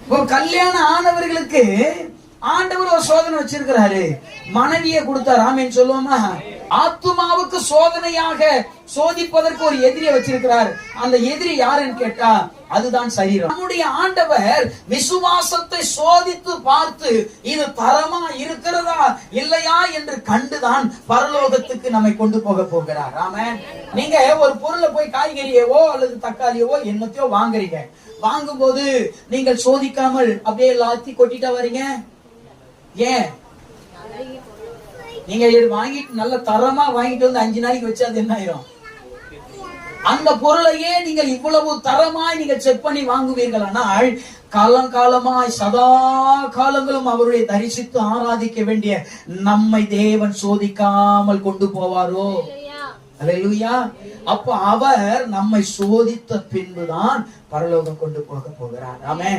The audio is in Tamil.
இப்போ கல்யாணம் ஆனவர்களுக்கு ஆண்டவர் ஒரு சோதனை வச்சிருக்கிறாரு. மனைவியை கொடுத்தார், ஆமென் சொல்லுவோமா? ஆத்துமாவுக்கு சோதனையாக சோதிப்பதற்கு ஒரு எதிரியை வச்சிருக்கிறார். அந்த எதிரி யாருன்னு கேட்டா அதுதான் சரீரம். நம்முடைய ஆண்டவர் விசுவாசத்தை சோதித்து பார்த்து இது தரமா இருக்கிறதா இல்லையா என்று கண்டுதான் பரலோகத்துக்கு நம்மை கொண்டு போக போகிறார். ஆமென். நீங்க ஒரு பொருளை போய் காய்கறியவோ அல்லது தக்காளியவோ என்னத்தையோ வாங்குறீங்க. வாங்கும்போது நீங்கள் சோதிக்காமல் அப்படியே எல்லாத்தையும் கொட்டிட்டா வரீங்க. ஏன்? நீங்க வாங்கிட்டு நல்ல தரமா வாங்கிட்டு வந்து 5 நாளைக்கு வச்சு அது என்ன ஆயிரும்? அந்த பொருளையே நீங்கள் இவ்வளவு தரமாய் நீங்கள் செக் பண்ணி வாங்குவீர்கள். ஆனால் காலங்காலமாய் சதா காலங்களும் அவருடைய தரிசித்து ஆராதிக்க வேண்டிய நம்மை தேவன் சோதிக்காமல் கொண்டு போவாரோ? அல்லேலூயா. அப்ப அவர் நம்மை சோதித்த பின்புதான் பரலோகம் கொண்டு போக போகிறார். ஆமென்.